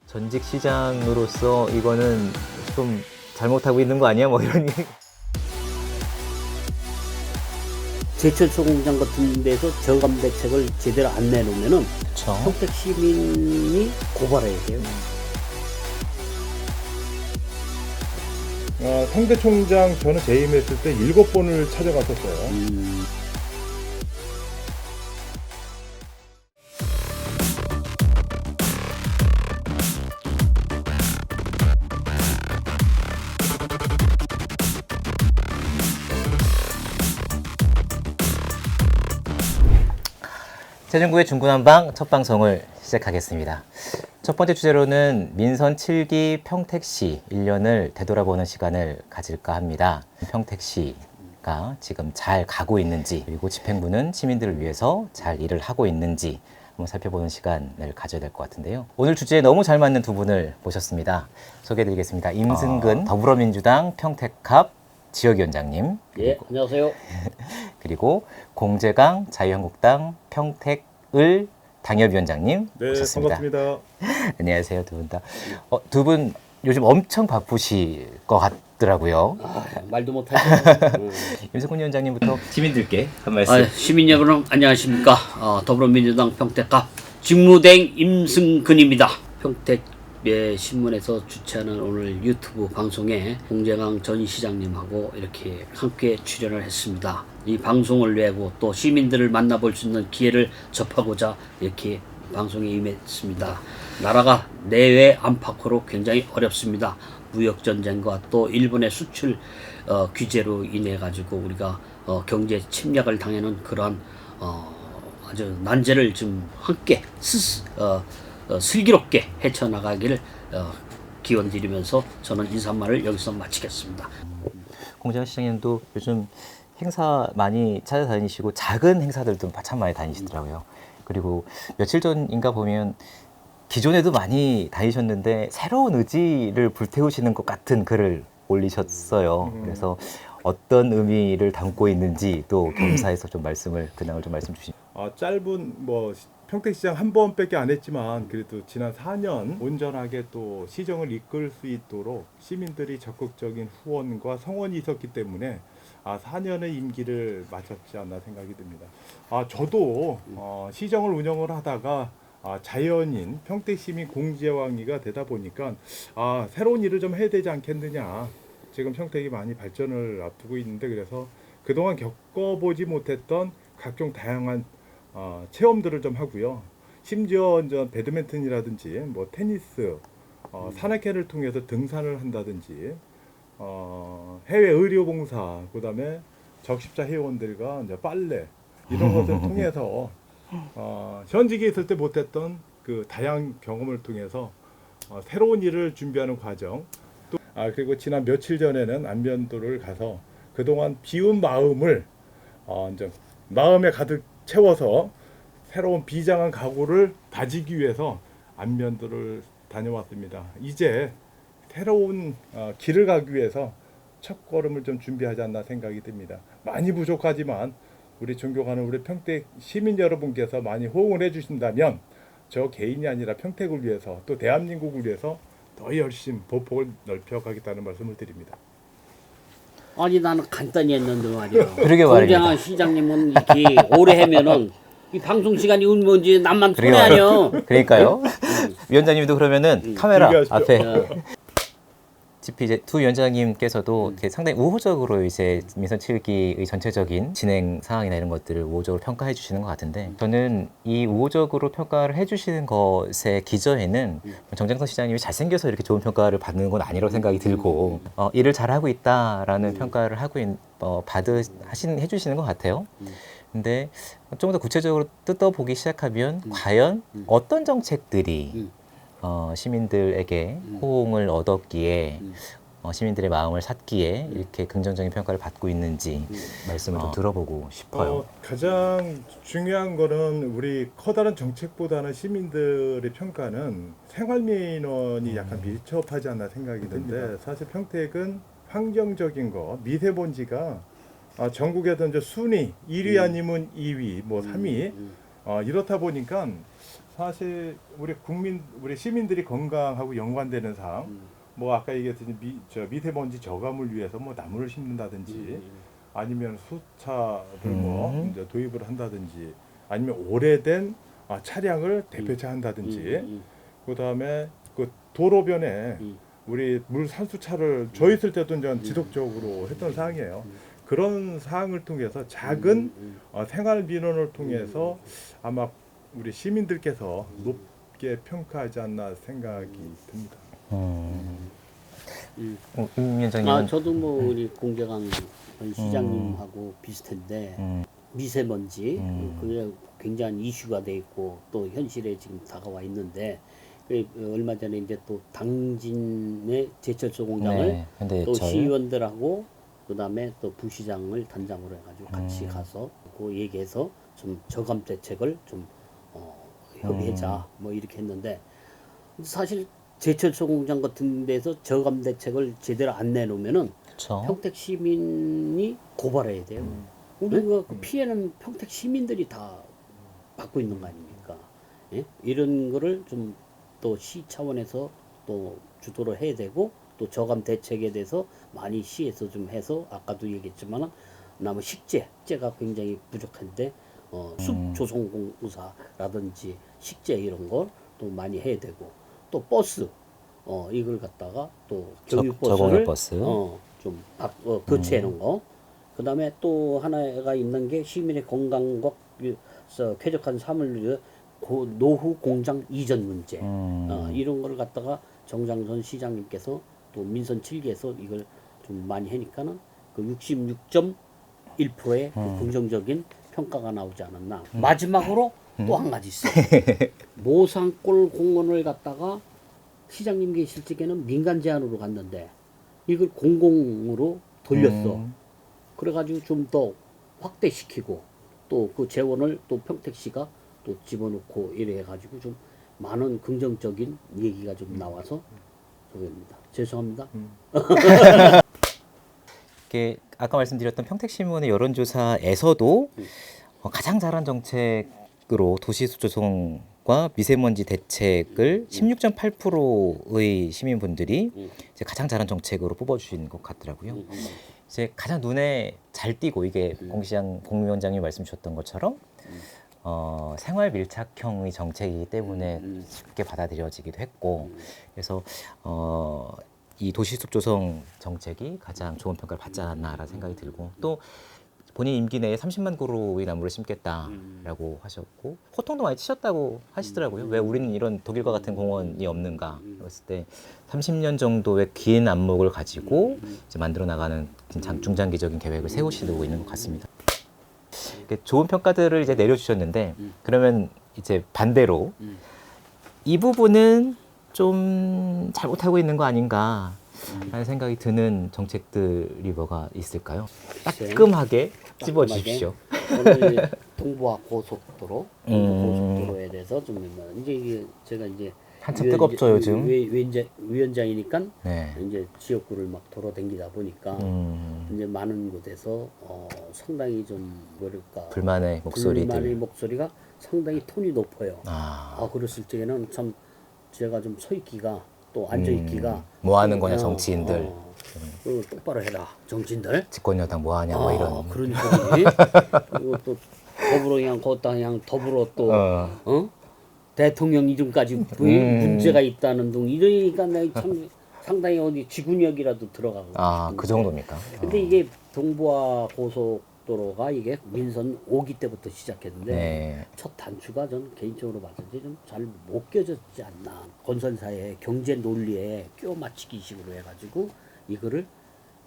전직 시장으로서 이거는 좀 잘못하고 있는 거 아니야? 뭐 이런 얘기. 제철소 공장 같은 데서 저감 대책을 제대로 안 내놓으면은 그렇죠. 평택 시민이 고발해야 돼요. 성대총장 저는 재임했을 때 7번을 찾아갔었어요. 최종구의 중구난방 첫 방송을 시작하겠습니다. 첫 번째 주제로는 민선 7기 평택시 1년을 되돌아보는 시간을 가질까 합니다. 평택시가 지금 잘 가고 있는지, 그리고 집행부는 시민들을 위해서 잘 일을 하고 있는지 한번 살펴보는 시간을 가져야 될 것 같은데요. 오늘 주제에 너무 잘 맞는 두 분을 모셨습니다. 소개해드리겠습니다. 임승근 더불어민주당 평택갑 지역위원장님. 예, 안녕하세요. 그리고 공재강 자유한국당 평택을 당협위원장님 네, 모셨습니다. 반갑습니다. 안녕하세요, 두 분 다. 두 분 요즘 엄청 바쁘실 것 같더라고요. 말도 못하죠. 임석훈 위원장님부터 시민들께 한 말씀. 시민 여러분 안녕하십니까? 더불어민주당 평택갑 직무대행 임승근입니다. 평택 신문에서 주최하는 오늘 유튜브 방송에 공재강 전 시장님하고 이렇게 함께 출연을 했습니다. 이 방송을 내고 또 시민들을 만나볼 수 있는 기회를 접하고자 이렇게 방송에 임했습니다. 나라가 내외 안팎으로 굉장히 어렵습니다. 무역 전쟁과 또 일본의 수출 규제로 인해 가지고 우리가 경제 침략을 당하는 그러한 아주 난제를 좀 함께 슬기롭게 헤쳐나가기를 기원드리면서 저는 인사말을 여기서 마치겠습니다. 공재강 시장님도 요즘 행사 많이 찾아다니시고 작은 행사들도 참 많이 다니시더라고요. 그리고 며칠 전인가 보면 기존에도 많이 다니셨는데 새로운 의지를 불태우시는 것 같은 글을 올리셨어요. 그래서 어떤 의미를 담고 있는지 또 겸사해서 좀 근황을 좀 말씀 주시죠. 짧은 평택시장 한 번밖에 안 했지만 그래도 지난 4년 온전하게 또 시정을 이끌 수 있도록 시민들이 적극적인 후원과 성원이 있었기 때문에 4년의 임기를 마쳤지 않나 생각이 듭니다. 저도 시정을 운영을 하다가 자연인 평택시민 공제왕이가 되다 보니까 새로운 일을 좀 해야 되지 않겠느냐. 지금 평택이 많이 발전을 앞두고 있는데 그래서 그동안 겪어보지 못했던 각종 다양한 체험들을 좀 하고요. 심지어 배드민턴이라든지 테니스, 산악회를 통해서 등산을 한다든지 해외 의료봉사, 그다음에 적십자 회원들과 빨래 이런 것을 통해서 현직에 있을 때 못했던 그 다양한 경험을 통해서 새로운 일을 준비하는 과정. 또 그리고 지난 며칠 전에는 안면도를 가서 그동안 비운 마음을 마음에 가득 채워서 새로운 비장한 각오를 다지기 위해서 안면도를 다녀왔습니다. 이제 새로운 길을 가기 위해서 첫걸음을 좀 준비하지 않나 생각이 듭니다. 많이 부족하지만 우리 존경하는 우리 평택 시민 여러분께서 많이 호응을 해주신다면 저 개인이 아니라 평택을 위해서 또 대한민국을 위해서 더 열심히 보폭을 넓혀가겠다는 말씀을 드립니다. 아니 나는 간단히 했는데 말이야. 그러게 말입니다. 공재강 시장님은 이렇게 오래 하면은 이 방송 시간이 뭔지 남만 손해 아니요. 그러니까요. 위원장님도 그러면은 카메라 준비하십시오. 앞에 GP 두 위원장님께서도 이렇게 상당히 우호적으로 이제 민선 7기의 전체적인 진행 상황이나 이런 것들을 우호적으로 평가해 주시는 것 같은데 저는 이 우호적으로 평가를 해 주시는 것의 기저에는 정장선 시장님이 잘생겨서 이렇게 좋은 평가를 받는 건 아니라고 생각이 들고 일을 잘하고 있다라는 평가를 해주시는 것 같아요. 근데 좀 더 구체적으로 뜯어보기 시작하면 과연 어떤 정책들이 시민들에게 호응을 얻었기에 시민들의 마음을 샀기에 이렇게 긍정적인 평가를 받고 있는지 말씀을 좀 들어보고 싶어요. 가장 중요한 거는 우리 커다란 정책보다는 시민들의 평가는 생활민원이 약간 밀접하지 않나 생각이 드는데 사실 평택은 환경적인 거, 미세먼지가 전국에서 순위 1위 아니면 2위, 3위 이렇다 보니까 사실 우리 시민들이 건강하고 연관되는 사항, 뭐 아까 얘기했듯이 미세먼지 저감을 위해서 뭐 나무를 심는다든지 아니면 수차를 뭐 이제 도입을 한다든지 아니면 오래된 차량을 대폐차한다든지 그다음에 그 도로변에 우리 물 산수차를 저 있을 때도 이제 지속적으로 했던 사항이에요. 그런 사항을 통해서 작은 생활 민원을 통해서 아마 우리 시민들께서 높게 평가하지 않나 생각이 듭니다. 임 위원장님은 저도 뭐 우리 공재강 전 시장님하고 비슷한데 미세먼지 그게 굉장한 이슈가 돼 있고 또 현실에 지금 다가와 있는데 얼마 전에 이제 또 당진의 제철소 공장을 네, 또 시의원들하고 그다음에 또 부시장을 단장으로 해가지고 같이 가서 그 얘기해서 좀 저감 대책을 좀 협의하자 뭐 이렇게 했는데 사실 제철소 공장 같은 데서 저감 대책을 제대로 안 내놓으면은 그쵸. 평택 시민이 고발해야 돼요. 우리가 그 피해는 평택 시민들이 다 받고 있는 거 아닙니까? 예? 이런 거를 좀 또 시 차원에서 또 주도를 해야 되고 또 저감 대책에 대해서 많이 시에서 좀 해서 아까도 얘기했지만은 나무 식재가 굉장히 부족한데 숲 조성공사라든지 식재 이런 걸 또 많이 해야 되고 또 버스 이걸 갖다가 또 경유버스를 버스. 좀 교체해 놓은 거. 그다음에 또 하나가 있는 게 시민의 건강과 쾌적한 삶을 위해 노후 공장 이전 문제. 이런 걸 갖다가 정장선 시장님께서 또 민선 7기에서 이걸 좀 많이 하니까는 그 66.1%의 그 긍정적인 평가가 나오지 않았나. 마지막으로 또 한 가지 있어요. 모산골 공원을 갖다가 시장님 계실 적에는 민간 제안으로 갔는데 이걸 공공으로 돌렸어. 그래가지고 좀 더 확대시키고 또 그 재원을 또 평택시가 또 집어넣고 이래 가지고 좀 많은 긍정적인 얘기가 좀 나와서 저기입니다. 죄송합니다. 이게 아까 말씀드렸던 평택신문의 여론조사에서도 가장 잘한 정책으로 도시숲 조성과 미세먼지 대책을 16.8%의 시민분들이 이제 가장 잘한 정책으로 뽑아주신 것 같더라고요. 이제 가장 눈에 잘 띄고 이게 공위원장님 말씀 주셨던 것처럼 생활 밀착형의 정책이기 때문에 쉽게 받아들여지기도 했고 그래서 이 도시숲 조성 정책이 가장 좋은 평가를 받지 않았나라는 생각이 들고 또 본인 임기 내에 30만 그루의 나무를 심겠다라고 하셨고 호통도 많이 치셨다고 하시더라고요. 왜 우리는 이런 독일과 같은 공원이 없는가 그랬을 때 30년 정도의 긴 안목을 가지고 이제 만들어 나가는 중장기적인 계획을 세우시고 있는 것 같습니다. 좋은 평가들을 이제 내려주셨는데 그러면 이제 반대로 이 부분은 좀 잘못하고 있는 거 아닌가 라는 생각이 드는 정책들이 뭐가 있을까요? 따끔하게 집어주십시오. 오늘 동부와 고속도로, 고속도로에 대해서 좀 이제 이게 제가 이제 한참 뜨겁죠 요즘. 위원장이니까 네. 이제 지역구를 막 돌아다니다 보니까 이제 많은 곳에서 상당히 좀 뭐랄까 불만의 목소리가 상당히 톤이 높아요. 아. 그랬을 적에는 참 제가 좀 서 있기가 또 앉아 있기가 뭐 하는 거냐 정치인들. 똑바로 해라 정치인들. 집권여당 뭐 하냐 뭐 이런. 그러니까 그리고 또 더불어 그냥 더불어 또 대통령 이름까지 문제가 있다는 둥 이러니까 내가 참 상당히 어디 지구력이라도 들어가고. 그 정도입니까? 근데 이게 동부와 고속도로가 이게 민선 5기 때부터 시작했는데 네. 첫 단추가 전 개인적으로 봤을 때 좀 잘 못 껴졌지 않나. 건설사의 경제 논리에 끼워 맞추기식으로 해가지고 이거를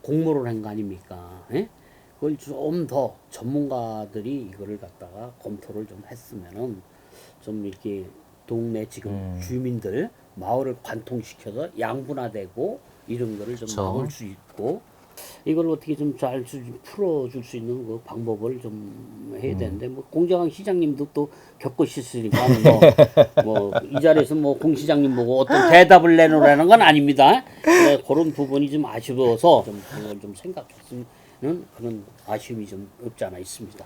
공모를 한 거 아닙니까? 예? 그걸 좀 더 전문가들이 이거를 갖다가 검토를 좀 했으면은 좀 이렇게 동네 지금 주민들 마을을 관통시켜서 양분화되고 이런 거를 좀 그쵸. 막을 수 있고 이걸 어떻게 좀 잘 풀어줄 수 있는 그 방법을 좀 해야 되는데 뭐 공정한 시장님도 또 겪으셨으니까 뭐 이 자리에서 뭐 공 시장님 보고 어떤 대답을 내놓으라는 건 아닙니다. 그런 부분이 좀 아쉬워서 좀 그걸 좀 생각했으면 그런 아쉬움이 좀 없지 않아 있습니다.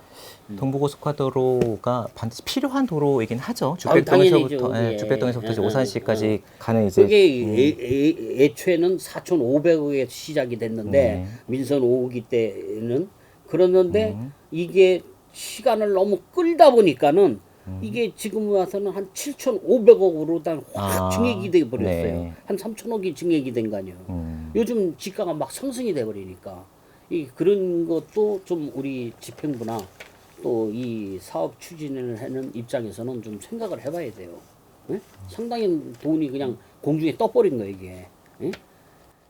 동부고속화도로가 반드시 필요한 도로이긴 하죠. 당연히죠. 죽배동에서부터 예. 죽배동에서부터 이제 예, 오산시까지 가는 이제 그게 애초에는 4,500억에 시작이 됐는데 네. 민선 5호기 때는 그랬는데 이게 시간을 너무 끌다 보니까는 이게 지금 와서는 한 7,500억으로 확 증액이 돼 버렸어요. 네. 한 3,000억이 증액이 된 거 아니에요. 음. 요즘 지가가 막 상승이 돼 버리니까 이 그런 것도 좀 우리 집행부나 또 이 사업 추진을 하는 입장에서는 좀 생각을 해봐야 돼요. 예? 상당히 돈이 그냥 공중에 떠버린 거예요 이게. 예?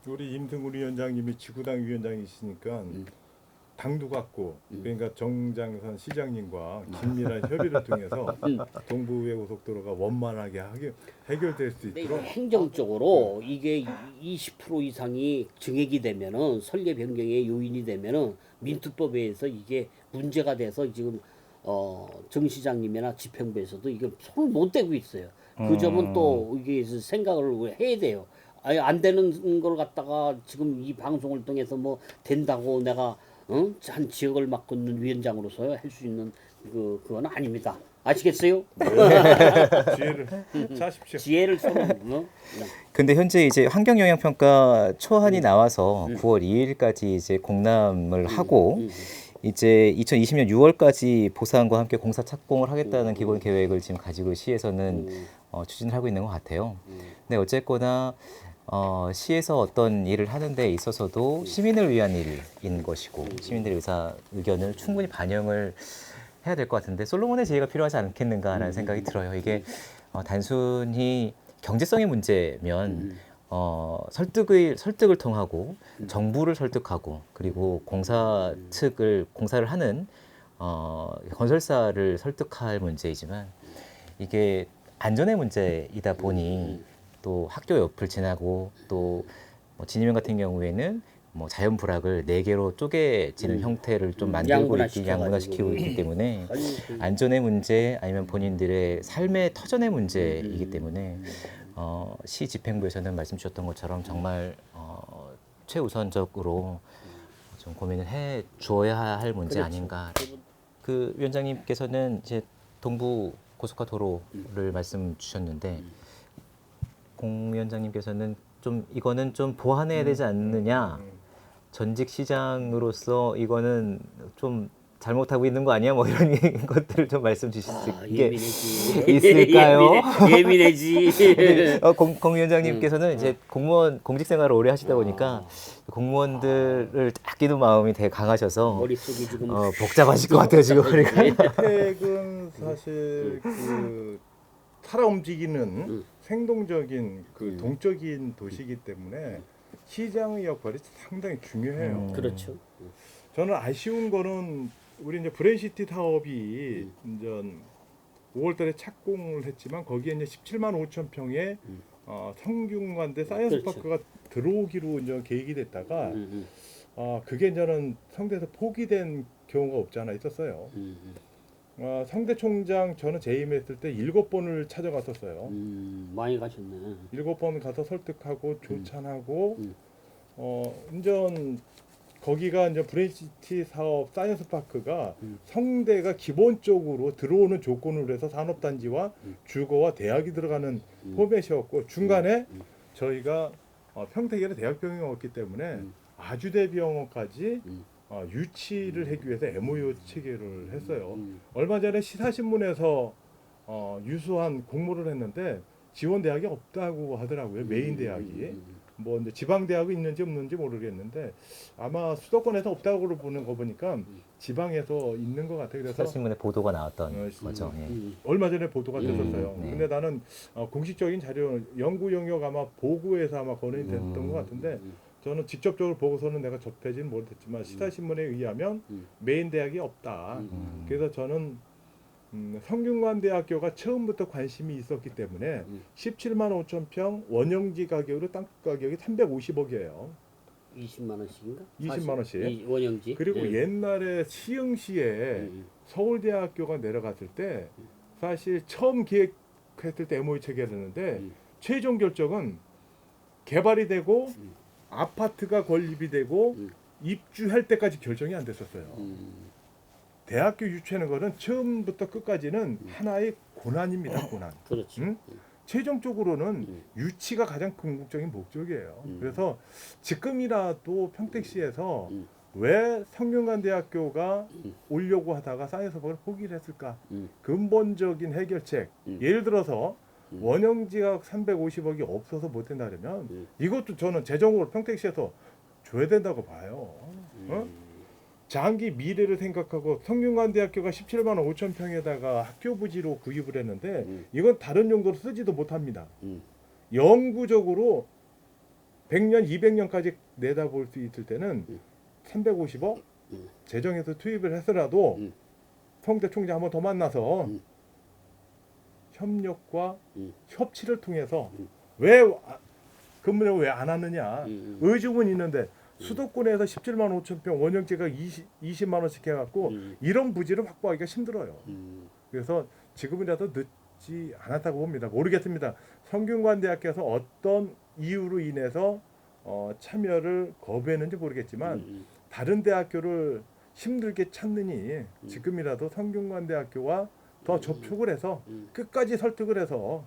우리 임승훈 위원장님이 지구당 위원장이시니까 당도 갖고 그러니까 정장선 시장님과 긴밀한 협의를 통해서 동부외고속도로가 원만하게 해결될 수 근데 있도록 이게 행정적으로 이게 20% 이상이 증액이 되면은 설계 변경의 요인이 되면은 민투법에 의해서 이게 문제가 돼서 지금 정 시장님이나 집행부에서도 이게 손을 못 대고 있어요. 그 점은 또 이게 생각을 해야 돼요. 아예 안 되는 걸 갖다가 지금 이 방송을 통해서 뭐 된다고 내가 한 지역을 맡고 있는 위원장으로서 할 수 있는 그건 아닙니다. 아시겠어요? 지혜를 짜십시오. 지혜를 서로 근데 현재 이제 환경영향평가 초안이 나와서 9월 2일까지 이제 공람을 하고 이제 2020년 6월까지 보상과 함께 공사 착공을 하겠다는 기본 계획을 지금 가지고 시에서는 추진을 하고 있는 것 같아요. 근데 어쨌거나 시에서 어떤 일을 하는 데 있어서도 시민을 위한 일인 것이고 시민들의 의견을 충분히 반영을 해야 될 것 같은데 솔로몬의 지혜가 필요하지 않겠는가라는 생각이 들어요. 이게 단순히 경제성의 문제면 설득을 통하고 정부를 설득하고 그리고 공사 측을 공사를 하는 건설사를 설득할 문제이지만 이게 안전의 문제이다 보니 또 학교 옆을 지나고 또 진이면 같은 경우에는 뭐 자연 불악을 4개로 쪼개지는 형태를 좀 만들고 양분화시키고 있기 때문에 안전의 문제 아니면 본인들의 삶의 터전의 문제이기 때문에 시 집행부에서는 말씀 주셨던 것처럼 정말 최우선적으로 좀 고민을 해 주어야 할 문제 아닌가. 그 위원장님께서는 이제 동부 고속화 도로를 말씀 주셨는데 공 위원장님께서는 좀 이거는 좀 보완해야 되지 않느냐. 전직 시장으로서 이거는 좀 잘못하고 있는 거 아니야? 뭐 이런 것들을 좀 말씀 주실 수 있게 있을까요? 예민해지. 공 위원장님께서는 이제 공무원 공직 생활을 오래 하시다 보니까 공무원들을 아끼는 마음이 되게 강하셔서 머릿속이 지금 복잡하실 것 같아요 지금 그러니까. 평택은 사실 그 살아 움직이는 생동적인 그 동적인 도시이기 때문에 시장의 역할이 상당히 중요해요. 그렇죠. 저는 아쉬운 거는 우리 이제 브레인시티 사업이 이제 5월달에 착공을 했지만 거기에 이제 17만 5천 평의 성균관대 사이언스 그렇죠. 파크가 들어오기로 이제 계획이 됐다가 그게 이제는 성대에서 포기된 경우가 없지 않아 있었어요. 성대 총장 저는 재임했을 때 7번을 찾아갔었어요. 많이 가셨네. 7번 가서 설득하고 조찬하고 이제 거기가 이제 브레인시티 사업 사이언스 파크가 성대가 기본적으로 들어오는 조건으로 해서 산업단지와 주거와 대학이 들어가는 포맷이었고 중간에 저희가 평택에는 대학병원이 없기 때문에 아주대병원까지 유치를 하기 위해서 MOU 체결을 했어요. 얼마 전에 시사신문에서 유수한 공모를 했는데 지원 대학이 없다고 하더라고요. 메인 대학이. 뭐 이제 지방 대학이 있는지 없는지 모르겠는데 아마 수도권에서 없다고 보는 거 보니까 지방에서 있는 것 같아요. 그래서 신문에 보도가 나왔던 거죠. 예. 얼마 전에 보도가 됐었어요. 네. 근데 나는 공식적인 자료 연구 영역 아마 보고에서 아마 거론이 됐던 것 같은데 저는 직접적으로 보고서는 내가 접하지는 못했지만 시사신문에 의하면 메인 대학이 없다. 그래서 저는 성균관대학교가 처음부터 관심이 있었기 때문에 17만 5천 평 원형지 가격으로 땅 가격이 350억이에요. 20만 원씩인가? 20만 원씩. 원형지. 그리고 옛날에 시흥시에 서울대학교가 내려갔을 때 사실 처음 기획했을 때 MOU 체결했는데 최종 결정은 개발이 되고 아파트가 건립이 되고 입주할 때까지 결정이 안 됐었어요. 대학교 유치하는 거는 처음부터 끝까지는 하나의 고난입니다. 고난. 그렇지. 응? 최종적으로는 유치가 가장 궁극적인 목적이에요. 그래서 지금이라도 평택시에서 왜 성균관대학교가 오려고 하다가 사이언스박을 포기를 했을까? 근본적인 해결책. 예를 들어서 원형지각 350억이 없어서 못 된다 그러면 이것도 저는 재정으로 평택시에서 줘야 된다고 봐요. 어? 장기 미래를 생각하고 성균관대학교가 17만 5천 평에다가 학교 부지로 구입을 했는데 이건 다른 용도로 쓰지도 못합니다. 영구적으로 100년, 200년까지 내다볼 수 있을 때는 350억 재정에서 투입을 해서라도 평택 총재 한번 더 만나서 협력과 협치를 통해서 왜 근무를 왜 안 하느냐 의중은 있는데 수도권에서 17만 5천 평 원형제가 20만 원씩 해갖고 이런 부지를 확보하기가 힘들어요. 그래서 지금이라도 늦지 않았다고 봅니다. 모르겠습니다. 성균관대학교에서 어떤 이유로 인해서 참여를 거부했는지 모르겠지만 다른 대학교를 힘들게 찾느니 지금이라도 성균관대학교와 더 접촉을 해서 끝까지 설득을 해서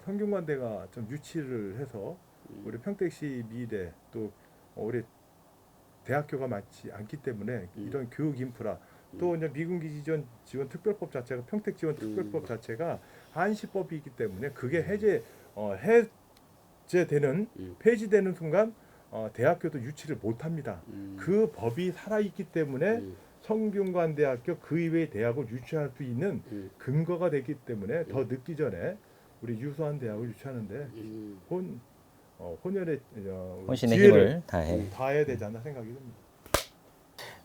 성균관대가 좀 유치를 해서 우리 평택시 미래 또 우리 대학교가 많지 않기 때문에 이런 교육 인프라 또 이제 미군기지 지원 특별법 자체가 평택 지원 특별법 자체가 한시법이기 때문에 그게 해제되는 폐지되는 순간 대학교도 유치를 못합니다. 그 법이 살아있기 때문에 성균관대학교 그 이외의 대학을 유치할 수 있는 근거가 되기 때문에 더 늦기 전에 우리 유수한 대학을 유치하는데 혼혈의 혼신의 지혜를 힘을 다해야 되지 않나 생각이 듭니다.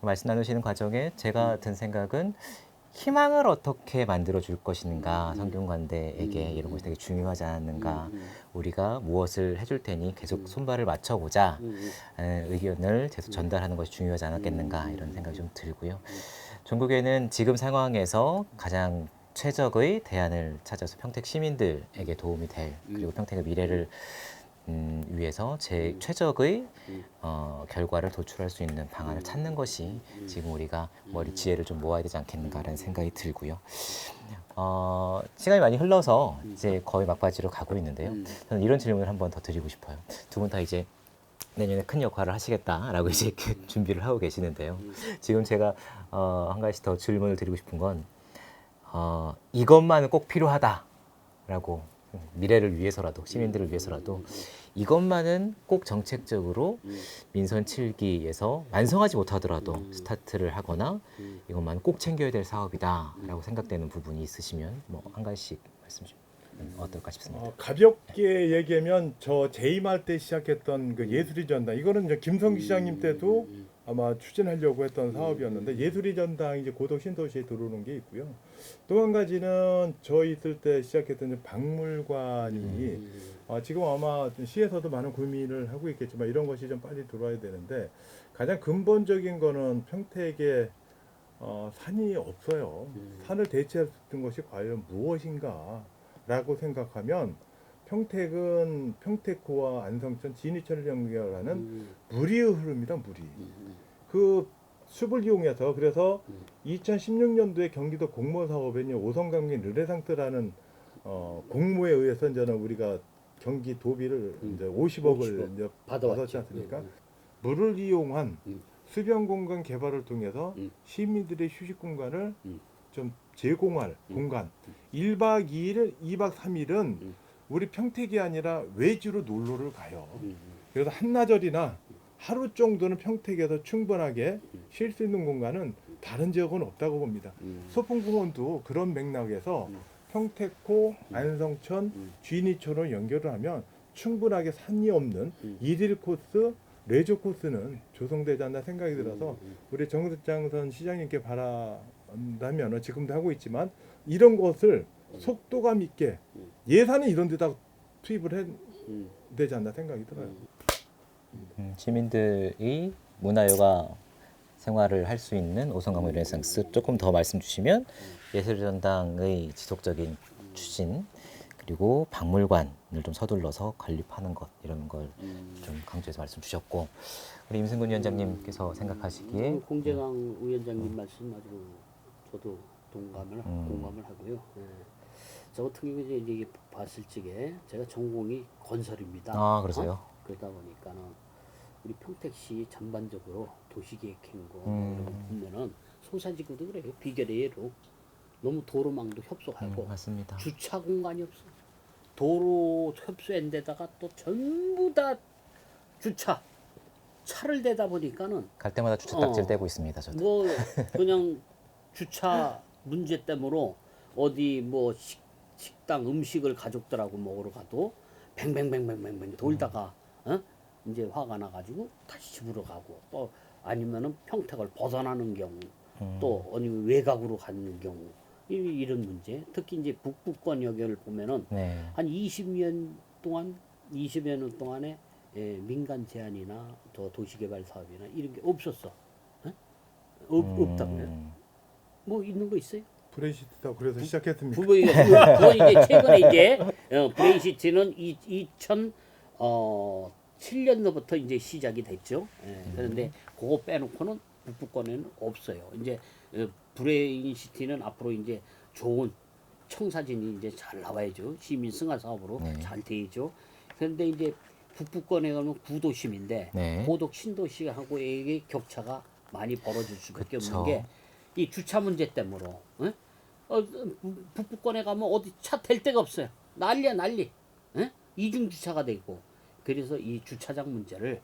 말씀 나누시는 과정에 제가 든 생각은 희망을 어떻게 만들어 줄 것인가 성균관대에게 이런 것이 되게 중요하지 않았는가 우리가 무엇을 해줄 테니 계속 손발을 맞춰보자 하는 의견을 계속 전달하는 것이 중요하지 않았겠는가 이런 생각이 좀 들고요. 전국에는 지금 상황에서 가장 최적의 대안을 찾아서 평택 시민들에게 도움이 될 그리고 평택의 미래를 위해서 최적의 결과를 도출할 수 있는 방안을 찾는 것이 지금 우리가 지혜를 좀 모아야 되지 않겠는가라는 생각이 들고요. 시간이 많이 흘러서 이제 거의 막바지로 가고 있는데요. 저는 이런 질문을 한 번 더 드리고 싶어요. 두 분 다 이제 내년에 큰 역할을 하시겠다라고 이제 이렇게 준비를 하고 계시는데요. 지금 제가 한 가지 더 질문을 드리고 싶은 건 이것만은 꼭 필요하다라고 미래를 위해서라도 시민들을 위해서라도 이것만은 꼭 정책적으로 민선 7기에서 완성하지 못하더라도 스타트를 하거나 이것만 꼭 챙겨야 될 사업이다라고 생각되는 부분이 있으시면 뭐 한 가지씩 말씀 주시면 어떨까 싶습니다. 가볍게 얘기하면 저 재임할 때 시작했던 그 예술의 전당 이거는 이제 김성기 시장님 때도 아마 추진하려고 했던 사업이었는데 예술의 전당 이제 고덕 신도시에 들어오는 게 있고요. 또 한 가지는 저 있을 때 시작했던 이제 박물관이 지금 아마 시에서도 많은 고민을 하고 있겠지만 이런 것이 좀 빨리 들어와야 되는데 가장 근본적인 거는 평택에 산이 없어요. 산을 대체할 수 있는 것이 과연 무엇인가라고 생각하면 평택은 평택호와 안성천, 진이천을 연결하는 물의 흐름이다. 물이. 그 숲을 이용해서 그래서 2016년도에 경기도 공모 사업에 오성강민 르네상스라는 공모에 의해서 저는 우리가 경기 도비를 이제 50억을 이제 받았지 않습니까? 물을 이용한 수변 공간 개발을 통해서 시민들의 휴식 공간을 좀 제공할 공간. 1박 2일, 2박 3일은 우리 평택이 아니라 외지로 놀러를 가요. 그래서 한나절이나 하루 정도는 평택에서 충분하게 쉴 수 있는 공간은 다른 지역은 없다고 봅니다. 소풍공원도 그런 맥락에서 평택호, 안성천, 쥐니초로 연결을 하면 충분하게 산이 없는 일일 코스, 레저 코스는 조성되지 않나 생각이 들어서 우리 정득장선 시장님께 바란다면 지금도 하고 있지만 이런 것을 속도감 있게 예산은 이런 데다 투입을 해야 되지 않나 생각이 들어요. 시민들이 문화여가 생활을 할 수 있는 오성강물 르네상스 조금 더 말씀 주시면 예술전당의 지속적인 추진 그리고 박물관을 좀 서둘러서 건립하는 것 이런 걸 좀 강조해서 말씀 주셨고 우리 임승근 위원장님께서 생각하시기에 공재강 위원장님 말씀 아주 저도 공감을 하고요. 예. 저 같은 경우에 이제 봤을 적에 제가 전공이 건설입니다. 아 그러세요? 그러다 보니까는 우리 평택시 전반적으로 도시계획 행고 이런 거 보면은 소사지구도 그래요. 비결의예로 너무 도로망도 협소하고 맞습니다. 주차 공간이 없어. 도로 협소한 데다가 또 전부 다 차를 대다 보니까는 갈 때마다 주차딱지를 떼고 있습니다. 저도. 뭐 그냥 주차 문제 때문에 어디 뭐 식당 음식을 가족들하고 먹으러 가도 뱅뱅뱅뱅뱅뱅 돌다가 이제 화가 나가지고 다시 집으로 가고 또 아니면은 평택을 벗어나는 경우 또 아니면 외곽으로 가는 경우 이런 문제 특히 이제 북부권 여기를 보면은 네. 한 20년 동안에 민간 제한이나 또 도시개발 사업이나 이런 게 없었어. 없다고요? 뭐 있는 거 있어요? 브레시트다 그래서 시작했습니까? 그건 이제 최근에 이제 브레이시트는 2007년도부터 이제 시작이 됐죠. 그런데 그거 빼놓고는 북부권에는 없어요. 이제 브레인시티는 앞으로 이제 좋은 청사진이 이제 잘 나와야죠. 시민 승화 사업으로 네. 잘 되죠. 그런데 이제 북부권에 가면 구도심인데 네. 고덕 신도시하고의 격차가 많이 벌어질 수밖에 그쵸. 없는 게 이 주차 문제 때문에 북부권에 가면 어디 차 댈 데가 없어요. 난리야 난리. 이중 주차가 되고 그래서 이 주차장 문제를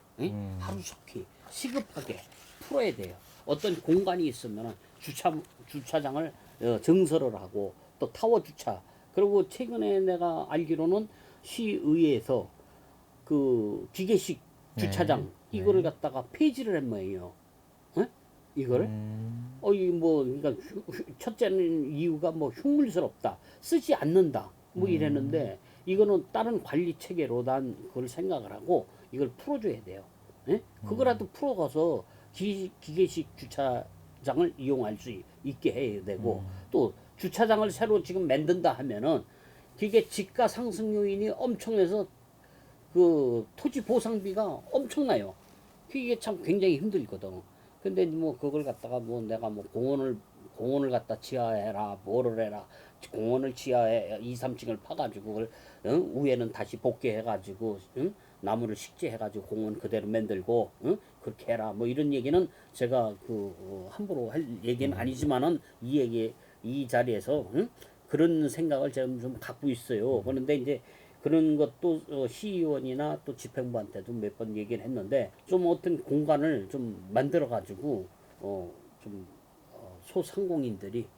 하루속히 시급하게 풀어야 돼요. 어떤 공간이 있으면 주차장을 증설을 하고 또 타워 주차 그리고 최근에 내가 알기로는 시의회에서 그 기계식 주차장 이거를 갖다가 폐지를 한 모양이에요. 이거를 뭐 그러니까 첫째는 이유가 뭐 흉물스럽다 쓰지 않는다 뭐 이랬는데 이거는 다른 관리 체계로 난 그걸 생각을 하고 이걸 풀어줘야 돼요. 그거라도 풀어가서 기계식 주차장을 이용할 수 있게 해야 되고 또 주차장을 새로 지금 만든다 하면은 그게 집가 상승 요인이 엄청나서 그 토지 보상비가 엄청나요. 그게 참 굉장히 힘들거든. 근데 뭐 그걸 갖다가 뭐 내가 뭐 공원을 갖다 지하해라 뭐를 해라 공원을 지하에 2, 3층을 파가지고 그걸 위에는 다시 복개해가지고 나무를 식재해가지고 공원 그대로 만들고 그렇게 해라 뭐 이런 얘기는 제가 함부로 할 얘기는 아니지만은 이 자리에서 그런 생각을 제가 좀 갖고 있어요. 그런데 이제 그런 것도 시의원이나 또 집행부한테도 몇 번 얘기를 했는데 좀 어떤 공간을 좀 만들어 가지고 소상공인들이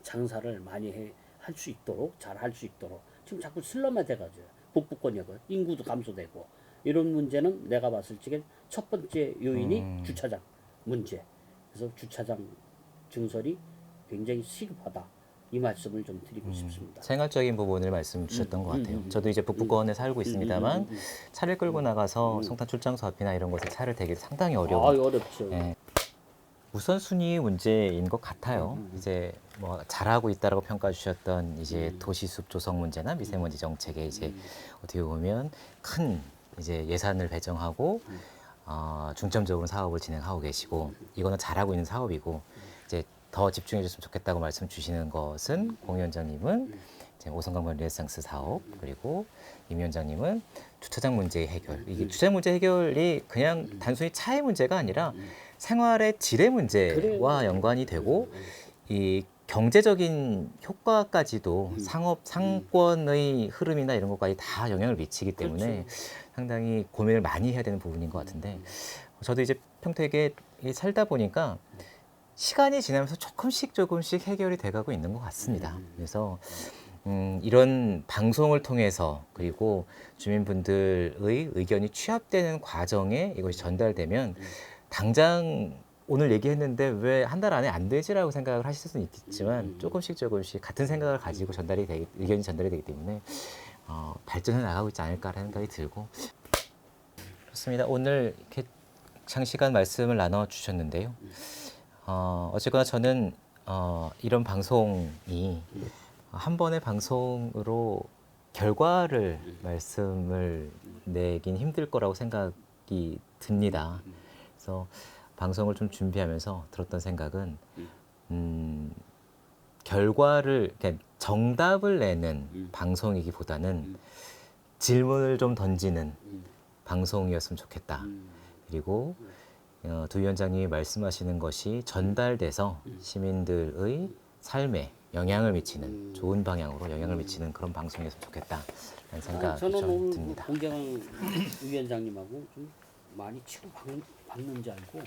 장사를 많이 할 수 있도록 잘 할 수 있도록 지금 자꾸 슬럼화 돼가지고 북부권역은 인구도 감소되고 이런 문제는 내가 봤을 적에 첫 번째 요인이 주차장 문제. 그래서 주차장 증설이 굉장히 시급하다. 이 말씀을 좀 드리고 싶습니다. 생활적인 부분을 말씀 주셨던 것 같아요. 저도 이제 북부권에 살고 있습니다만 차를 끌고 나가서 송탄 출장소 앞이나 이런 곳에 차를 대기 상당히 어려워요. 어렵죠. 예. 우선순위 문제인 것 같아요. 이제 뭐 잘하고 있다라고 평가 주셨던 이제 도시숲 조성 문제나 미세먼지 정책에 이제 어떻게 보면 큰 이제 예산을 배정하고 중점적으로 사업을 진행하고 계시고 이거는 잘하고 있는 사업이고 이제 더 집중해 줬으면 좋겠다고 말씀 주시는 것은 공 위원장님은 이제 오성강변 르네상스 사업 그리고 임 위원장님은 주차장 문제 해결. 이게 주차장 문제 해결이 그냥 단순히 차의 문제가 아니라 생활의 질의 문제와 연관이 되고 이 경제적인 효과까지도 상권의 흐름이나 이런 것까지 다 영향을 미치기 때문에 상당히 고민을 많이 해야 되는 부분인 것 같은데 저도 이제 평택에 살다 보니까 시간이 지나면서 조금씩 해결이 돼가고 있는 것 같습니다. 그래서 이런 방송을 통해서 그리고 주민분들의 의견이 취합되는 과정에 이것이 전달되면 당장 오늘 얘기했는데 왜 한 달 안에 안 되지라고 생각을 하실 수는 있겠지만 조금씩 같은 생각을 가지고 의견이 전달이 되기 때문에 발전해 나가고 있지 않을까라는 생각이 들고 좋습니다. 오늘 이렇게 장시간 말씀을 나눠 주셨는데요. 어쨌거나 저는 이런 방송이 한 번의 방송으로 결과를 말씀을 내긴 힘들 거라고 생각이 듭니다. 그래서 방송을 좀 준비하면서 들었던 생각은 결과를 그러니까 정답을 내는 방송이기보다는 질문을 좀 던지는 방송이었으면 좋겠다. 그리고 두 위원장님이 말씀하시는 것이 전달돼서 시민들의 삶에 영향을 미치는 좋은 방향으로 영향을 미치는 그런 방송이었으면 좋겠다라는 생각이 저는 좀 오늘 듭니다. 공경환 위원장님하고 좀 많이 치고 받는 줄 알고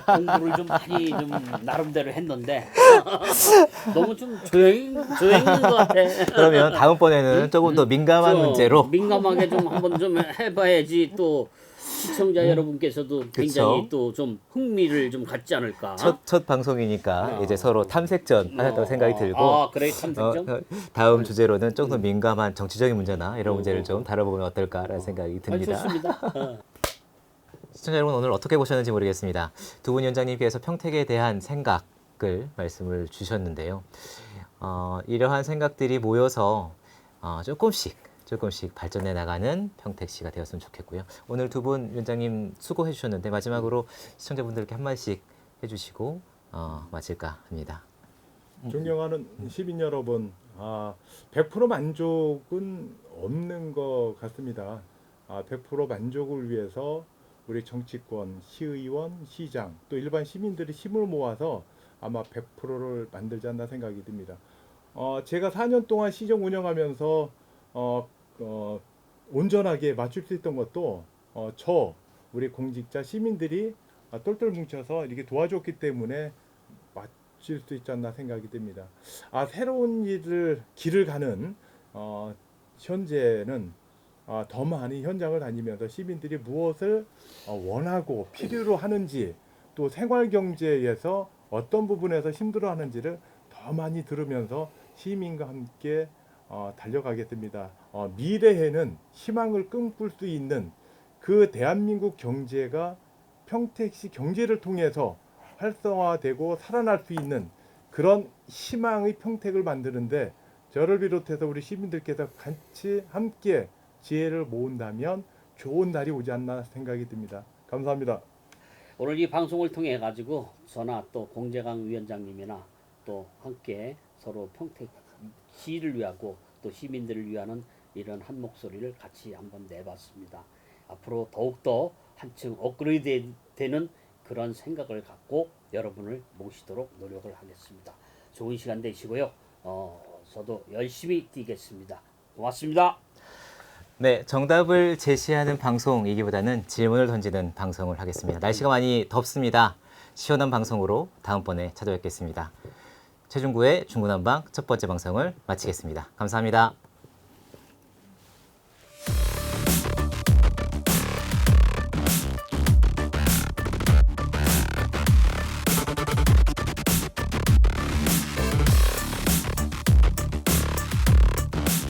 공부를 좀 많이 좀 나름대로 했는데 너무 좀 조용인 것 같아. 그러면 다음번에는 조금 더 민감한 좀 문제로 민감하게 좀 한번 좀 해봐야지 또 시청자 여러분께서도 굉장히 또 좀 흥미를 좀 갖지 않을까. 첫 방송이니까 이제 서로 탐색전 하셨다고 생각이 들고 그래 탐색전. 다음 주제로는 조금 더 민감한 정치적인 문제나 이런 문제를 좀 다뤄보면 어떨까라는 생각이 듭니다. 좋습니다. 시청자 여러분 오늘 어떻게 보셨는지 모르겠습니다. 두 분 위원장님께서 평택에 대한 생각을 말씀을 주셨는데요. 이러한 생각들이 모여서 조금씩 발전해 나가는 평택시가 되었으면 좋겠고요. 오늘 두 분 위원장님 수고해 주셨는데 마지막으로 시청자분들께 한 마디씩 해주시고 마칠까 합니다. 존경하는 시민 여러분, 100% 만족은 없는 것 같습니다. 100% 만족을 위해서 우리 정치권, 시의원, 시장, 또 일반 시민들이 힘을 모아서 아마 100%를 만들지 않나 생각이 듭니다. 제가 4년 동안 시정 운영하면서 온전하게 맞출 수 있던 것도 우리 공직자 시민들이 똘똘 뭉쳐서 이렇게 도와줬기 때문에 맞출 수 있지 않나 생각이 듭니다. 새로운 길을 가는 현재는 더 많이 현장을 다니면서 시민들이 무엇을 원하고 필요로 하는지 또 생활 경제에서 어떤 부분에서 힘들어하는지를 더 많이 들으면서 시민과 함께 달려가겠습니다. 미래에는 희망을 꿈꿀 수 있는 그 대한민국 경제가 평택시 경제를 통해서 활성화되고 살아날 수 있는 그런 희망의 평택을 만드는데 저를 비롯해서 우리 시민들께서 같이 함께 지혜를 모은다면 좋은 날이 오지 않나 생각이 듭니다. 감사합니다. 오늘 이 방송을 통해 가지고 저나 또 공재강 위원장님이나 또 함께 서로 평택시를 위하고 또 시민들을 위하는 이런 한 목소리를 같이 한번 내봤습니다. 앞으로 더욱더 한층 업그레이드 되는 그런 생각을 갖고 여러분을 모시도록 노력을 하겠습니다. 좋은 시간 되시고요. 저도 열심히 뛰겠습니다. 고맙습니다. 네, 정답을 제시하는 방송이기보다는 질문을 던지는 방송을 하겠습니다. 날씨가 많이 덥습니다. 시원한 방송으로 다음번에 찾아뵙겠습니다. 최중구의 중구난방 첫 번째 방송을 마치겠습니다. 감사합니다.